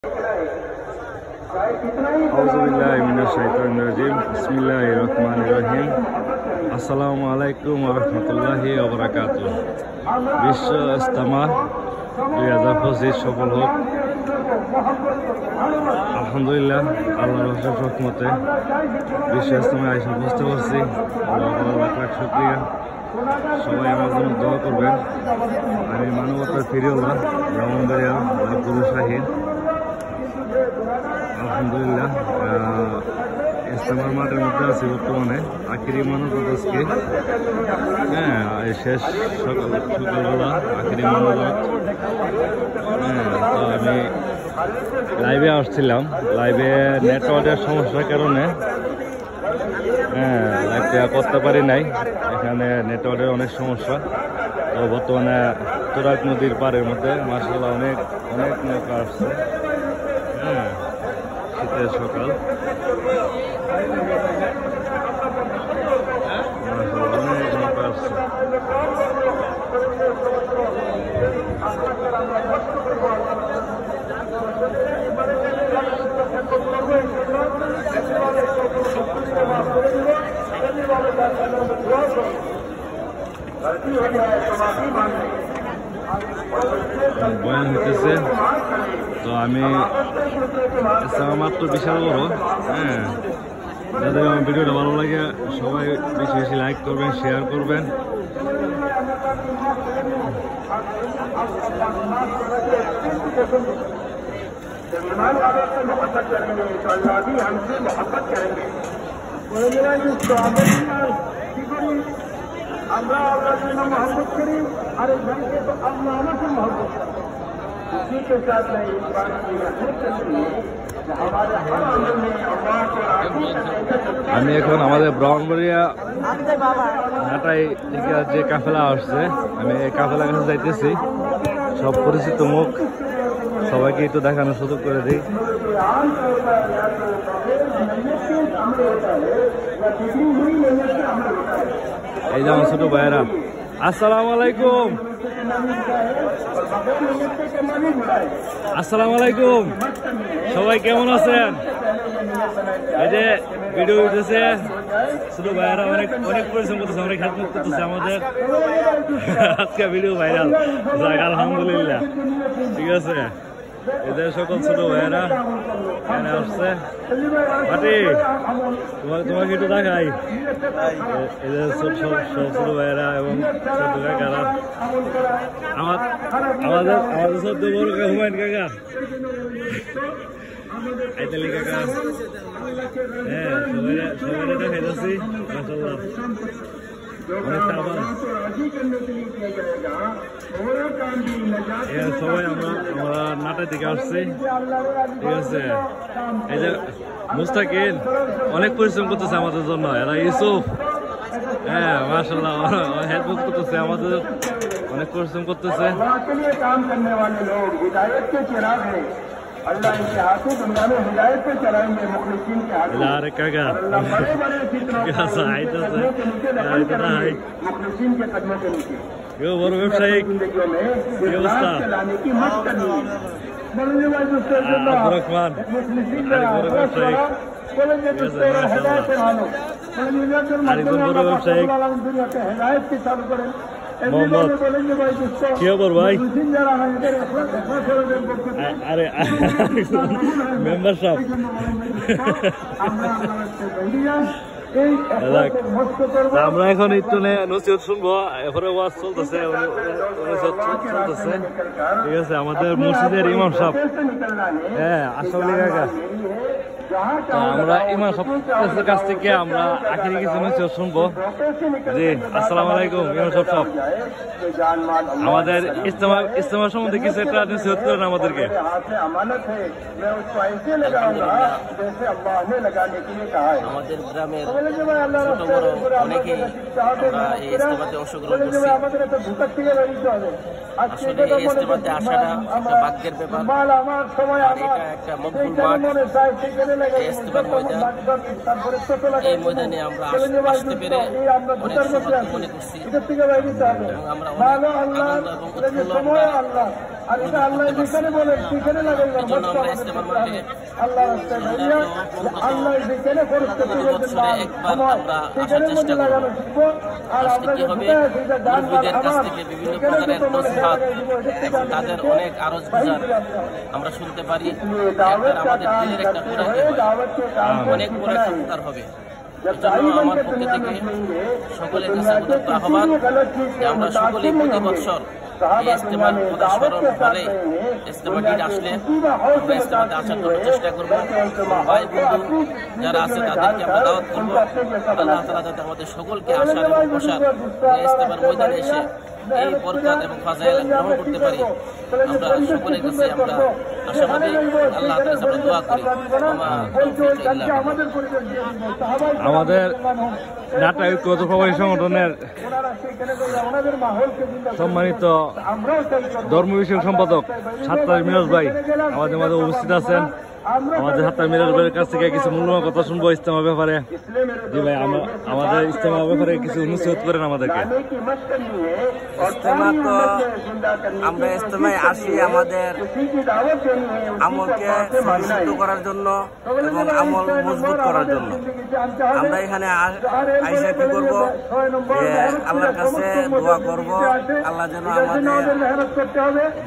बिस्मिल्लाहिर्रहमानिर्रहीम। अस्सलामु अलैकुम व रहमतुल्लाहि व बाराकातुहू। विश्व इज्तिमा 2025 सफल হোক। আলহামদুলিল্লাহ, আল্লাহর অশেষ রহমতে বিশ্ব ইজতিমায় আইসা বুঝতে পারছি। আল্লাহর লাখ লাখ শুকরিয়া। সবাই আমার জন্য দোয়া করবেন। আমি মানবতার ফিরিওয়ালা ব্রাহ্মণবাড়িয়া লাভগুরু শাহীন। আলহামদুলিল্লাহ, ইজতিমার মাঠের মধ্যে আছি বর্তমানে। আখিরি মানবত আজকে, শেষ সকালবেলা আখিরি মানবত। তো আমি লাইভে আসছিলাম, লাইভে নেটওয়ার্কের সমস্যার কারণে লাইভটা করতে পারি নাই। এখানে নেটওয়ার্কের অনেক সমস্যা। তো বর্তমানে তুরাগ নদীর পাড়ের মধ্যে মাশাআল্লাহ অনেক অনেক নৌকা আসছে। শীতের সকাল, অনেক নৌকা আসছে। বয়ান হইতেছে। তো আমি মাত্র বিশাল বড়। যাদের আমার ভিডিওটা ভালো লাগে সবাই বেশি বেশি লাইক করবেন, শেয়ার করবেন। আমরা আল্লাহ मोहब्बत करी और एक बंदे तो अल्लाह से मोहब्बत करें। इसी के साथ मैं इस बात की नसीहत करती हूँ कि हमारे हर अमल में अल्लाह के আমি এখন আমাদের ব্রাহ্মণবাড়িয়া ঢাকায় থেকে যে কাফেলা আসছে, আমি এই কাফেলার কাছে যাইতেছি। সব পরিচিত মুখ, সবাইকে একটু দেখানোর সুযোগ করে দিই। এই যেমন ছোট ভাইয়েরা, আসসালামু আলাইকুম। আসসালামু আলাইকুম, সবাই কেমন আছেন? এই যে ভিডিও উঠেছে, ছোট ভাইয়েরা অনেক অনেক পরিশ্রম করতেছে, অনেক হেল্প করতেছে আমাদের। আজকে ভিডিও ভাইরাল, আলহামদুলিল্লাহ। ঠিক আছে, এদের সকল ছোট ভাইয়েরা এখানে আসছে। পাটি তোমাকে একটু দেখাই, এদের সব ছোট ভাইয়েরা এবং ছোট কাকারা। আমাদের সদ্য বড় কাকা হুমায়ুন কাকা, আইতালি কাকা, সবাই দেখাইতেছি। মাশাআল্লাহ, সবাই আমরা নাটা থেকে আসছি। ঠিক আছে, এই যে মুস্তাকিন অনেক পরিশ্রম করতেছে আমাদের জন্য। এরা ইউসুফ, মাশাআল্লাহ হেল্প করতেছে আমাদের, অনেক পরিশ্রম করতেছে। अल्लाह इनके हाथों दुनिया में हिदायत पे चलाएंगे, मुखलिसीन के हाथों। मुखलिसीन के कदमों के नीचे जिंदगियों में चलाने की मत करनी है। हिदायत की चालू करें। কি খবর ভাই? আরে মেম্বারশিপ আমরা এখন একটু নসিহত শুনবো। এরপরে ওয়াজ চলতেছে, চলতেছে। ঠিক আছে, আমাদের মসজিদের ইমাম সাহেব, আসলে কাকা, আমরা ইমাম সাহেবের কাছ থেকে আমরা আখিরি কিছু নসিহত শুনবো। জি, আসসালামু আলাইকুম ইমাম সাহেব। আমাদের ইজতিমা সম্বন্ধে কিছু একটা নসিহত করেন আমাদেরকে। আমাদের গ্রামের ছোট বড় অনেকেই আমরা এই ইজতিমাতে অংশগ্রহণ করছি। আসলে এই ইজতিমাতে আসাটা একটা ভাগ্যের ব্যাপার, আর এটা একটা মকবুল মাঠ। এই ইজতিমার ময়দান, এই ময়দানে আমরা আসতে পেরে অনেক সৌভাগ্য মনে করছি এবং আমরা অনেক আনন্দ এবং উৎফুল্ল মজবুত করতে পারছি। এই জন্য আমরা ইজতেমার মধ্যে পুরো বছরে একবার আমরা আসার চেষ্টা করব। আজকে কি হবে, মুরব্বীদের কাছ থেকে বিভিন্ন প্রকারের নসিহত এবং তাদের অনেক আরজ গুজার আমরা শুনতে পারি। একবার আমাদের দিনের একটা পুরাকি হয়, অনেক বড় একটা উপকার হবে। এজন্য আমার পক্ষ থেকে সকলের কাছে উদাত্ত আহ্বান যে আমরা সকলেই প্রতি বৎসর এই ইজতেমার কথা স্মরণ করে ইজতেমা ডেট আসলে আমরা ইজতেমাতে আসার জন্য চেষ্টা করবো। ভাই বন্ধু যারা আছে তাদেরকে আমরা দাওয়াত করবো। আল্লাহ তাআলা যাতে আমাদের সকলকে আসার এবং বসার ইজতেমার ময়দানে এসে এই বরকত এবং ফাজাইল গ্রহণ করতে পারি। আমরা সকলের কাছে আমরা আশাবাদী, আল্লাহ তাআলার কাছে আমরা দোয়া করি। আমাদের ঢাকা ঐক্যবদ্ধ প্রবাসী সংগঠনের সম্মানিত ধর্ম বিষয়ক সম্পাদক সাত্তার মিরাজ ভাই আমাদের মাঝে উপস্থিত আছেন। আমাদের সাত্তার মিরাজ ভাইয়ের কাছ থেকে কিছু মূল্যবান কথা শুনবো ইজতেমার ব্যাপারে। জি ভাই, আমাদের ইজতেমার ব্যাপারে কিছু নসিহত করেন আমাদেরকে। ইজতেমা তো আমরা ইজতেমায় আসি আমাদের আমলকে সমৃদ্ধ করার জন্য এবং আমল মজবুত করার জন্য। আমরা এখানে আইসা কি করবো, যে আল্লাহর কাছে দোয়া করব, আল্লাহ যেন আমাদের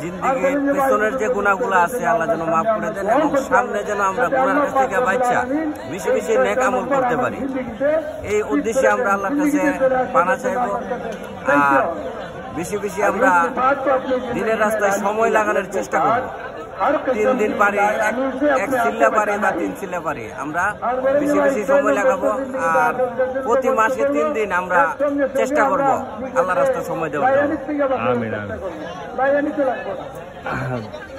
জিন্দিগির পেছনের যে গুনাহগুলো আছে আল্লাহ যেন মাফ করে দেন এবং সামনে যেন আমরা গুনার কাছ থেকে বাঁচা বেশি বেশি নেক আমল করতে পারি। এই উদ্দেশ্যে আমরা আল্লাহর কাছে পানা চাইব। আর বেশি বেশি আমরা দিনের রাস্তায় সময় লাগানোর চেষ্টা করব। 3 দিন পারি, এক চিল্লা পারি বা 3 চিল্লা পারি, আমরা বেশি বেশি সময় লাগাবো। আর প্রতি মাসে 3 দিন আমরা চেষ্টা করব আল্লাহ রাস্তায় সময় দেওয়ার জন্য। আমিন আমিন।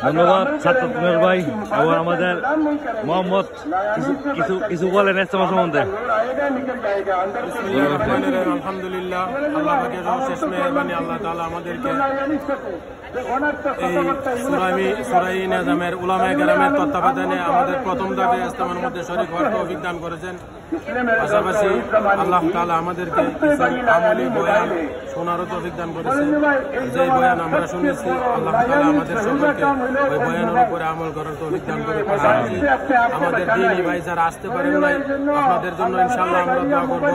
ধন্যবাদ সাত্তার মিরাজ ভাই। এবং আমাদের মোহাম্মদ কিছু বলেন ইজতেমা সম্বন্ধে। আলহামদুলিল্লাহ, আল্লাহ পাকের শেষ মেহেরবানি, আল্লাহ তাআলা আমাদেরকে এই সূরা নিজামের উলামায়ে কেরামের তত্ত্বাবধানে আমাদের প্রথম ধাপে ইজতেমার মধ্যে শরীক হওয়ার তৌফিক দান করেছেন। পাশাপাশি আল্লাহ তাআলা আমাদেরকে কিছু আমলি বয়ান শোনারও তৌফিক দান করেছেন। যে বয়ান আমরা শুনেছি আল্লাহ তাআলা আমাদের সকলকে ওই বয়ানের উপরে আমল করার তৌফিক দান করে। পাশাপাশি আমাদের দ্বীনি ভাই যারা আসতে পারেন নাই, আপনাদের জন্য ইনশাআল্লাহ আমরা দোয়া করব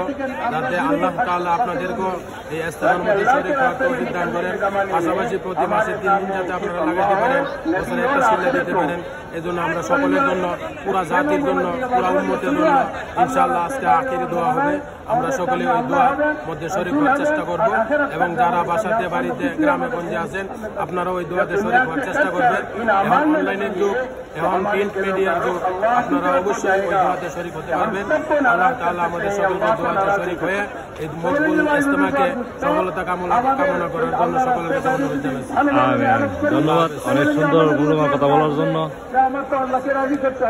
যাতে আল্লাহ তাআলা আপনাদেরকেও এই ইজতেমার মধ্যে শরীক হওয়ার তৌফিক দান করেন। পাশাপাশি প্রতি মাসে 3 দিন যাতে আপনারা লাগাতে পারেন, বছরে একটা সিলে দিতে পারেন। এই জন্য আমরা সকলের জন্য, পুরা জাতির জন্য, পুরা উম্মতের জন্য ইনশাআল্লাহ আজকে আখিরি দোয়া হবে। আমরা সকলে ওই দোয়ার মধ্যে শরীক হওয়ার চেষ্টা করব এবং যারা বাসাতে বাড়িতে গ্রামে গঞ্জে আছেন আপনারা ওই দোয়াতে শরীক হওয়ার চেষ্টা করবেন। এখন অনলাইনের যুগ, এখন প্রিন্ট মিডিয়ার যুগ, আপনারা অবশ্যই ওই দোয়াতে শরীক হতে পারবেন। আল্লাহ তাআলা আমাদের সকলকে দোয়াতে শরীক হয়ে এই মকবুল ইজতেমাকে সফলতা কামনা করার জন্য সকলের কাছে অনুরোধ জানাচ্ছি। ধন্যবাদ অনেক সুন্দর মূল্যবান কথা বলার জন্য।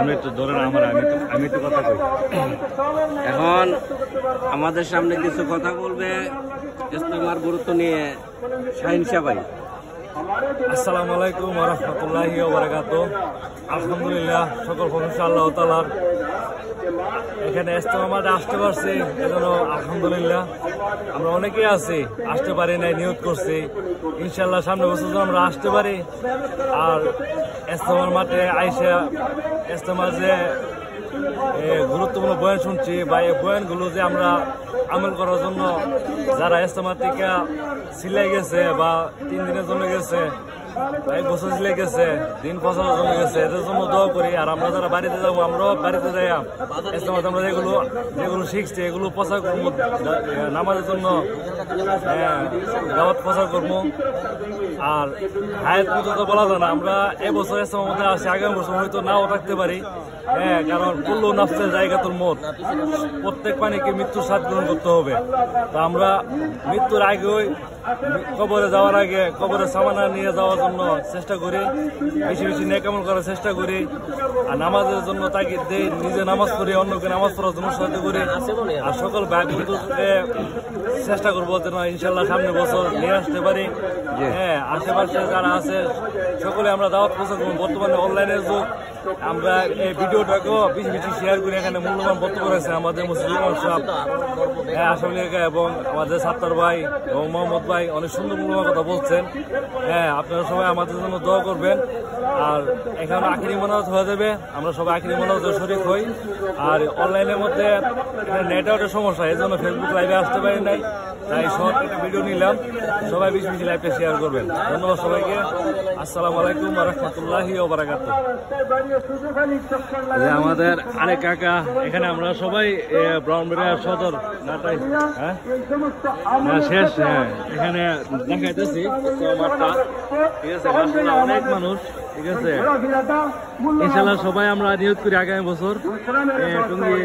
আমি একটু ধরেন আমি একটু কথা কই। এখন আমাদের সামনে কিছু কথা বলবে ইজতেমার গুরুত্ব নিয়ে শাহিন শাহ ভাই। আসসালামু আলাইকুম ওয়া রাহমাতুল্লাহি ওয়া বারাকাতুহু। আলহামদুলিল্লাহ, সকল প্রশংসা আল্লাহ তাআলার। এখানে ইজতেমার মাঠে আসতে পারছি, এজন্য আলহামদুলিল্লাহ। আমরা অনেকেই আছি আসতে পারি নাই, নিয়ত করছি ইনশাআল্লাহ সামনে বছর আমরা আসতে পারি। আর ইজতেমার মাঠে আইসা ইজতেমার যে গুরুত্বপূর্ণ বয়ান শুনছি বা এই বয়ানগুলো যে আমরা আমল করার জন্য যারা ইজতেমা থেকে সিলাই গেছে বা 3 দিনের জন্য গেছে, 1 বছর সিলাই গেছে, দিন ফসলের জন্য গেছে, এদের জন্য দোয়া করি। আর আমরা যারা বাড়িতে যাবো, আমরাও বাড়িতে যাই ইজতেমাতে আমরা যেগুলো শিখছি এগুলো প্রচার করবো, নামাজের জন্য দাওয়াত প্রচার করবো। আর হায়াত পর্যন্ত বলা যায় না, আমরা এবছর ইজতেমার মধ্যে আসি, আগামী বছর হয়তো নাও থাকতে পারি। হ্যাঁ, কারণ কুল্লু নাফসের জায়গাতুল মউত, প্রত্যেক প্রাণীকে মৃত্যুর স্বাদ গ্রহণ করতে হবে। তো আমরা মৃত্যুর আগেই কবরে যাওয়ার আগে কবরে সামানা নিয়ে যাওয়ার জন্য চেষ্টা করি, বেশি বেশি নেক আমল করার চেষ্টা করি। আর নামাজের জন্য তাগিদ দেই, নিজে নামাজ পড়ি, অন্যকে নামাজ পড়ার জন্য সাহায্য করি। আর সকল ভাই বন্ধুকে চেষ্টা করবো যেন ইনশাল্লাহ সামনে বছর নিয়ে আসতে পারি। হ্যাঁ, আশেপাশে যারা আছে সকলে আমরা দাওয়াত প্রচার করবো। বর্তমানে অনলাইনের যুগ, আমরা এই ভিডিওটাকেও বেশি বেশি শেয়ার করে এখানে মূল্যবান বক্তব্য করেছে আমাদের মুসলিম সাহেব, হ্যাঁ আসাম লীগের এবং আমাদের সাত্তার ভাই এবং মোহাম্মদ ভাই অনেক সুন্দর মূল্যবান কথা বলছেন। হ্যাঁ আপনারা সবাই আমাদের জন্য দোয়া করবেন। আর এখানে আখিরি মোনাজাত হয়ে যাবে, আমরা সবাই আখিরি মোনাজাতে শরীক হই। আর অনলাইনের মধ্যে নেটওয়ার্কের সমস্যা, এই জন্য ফেসবুক লাইভে আসতে পারি নাই, তাই শর্ট একটা ভিডিও নিলাম। সবাই বেশি বেশি লাইভটা শেয়ার করবেন। ধন্যবাদ সবাইকে। আসসালামু আলাইকুম ওয়া রাহমাতুল্লাহি ওয়া বারাকাতুহু। আমাদের আরেক কাকা, এখানে আমরা সবাই ব্রাউনবাড়িয়া সদর নাটাই শেষ, হ্যাঁ এখানে দেখাইতেছি মাঠটা, ঠিক আছে, মাশাআল্লাহ অনেক মানুষ, ঠিক আছে। ইনশাআল্লাহ সবাই আমরা নিয়ত করি আগামী বছর টঙ্গী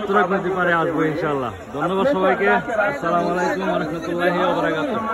তুরাগ নদী পারে আসবো ইনশাআল্লাহ। ধন্যবাদ সবাইকে। আসসালামু আলাইকুম ওয়া রাহমাতুল্লাহি ওয়া বারাকাতুহু।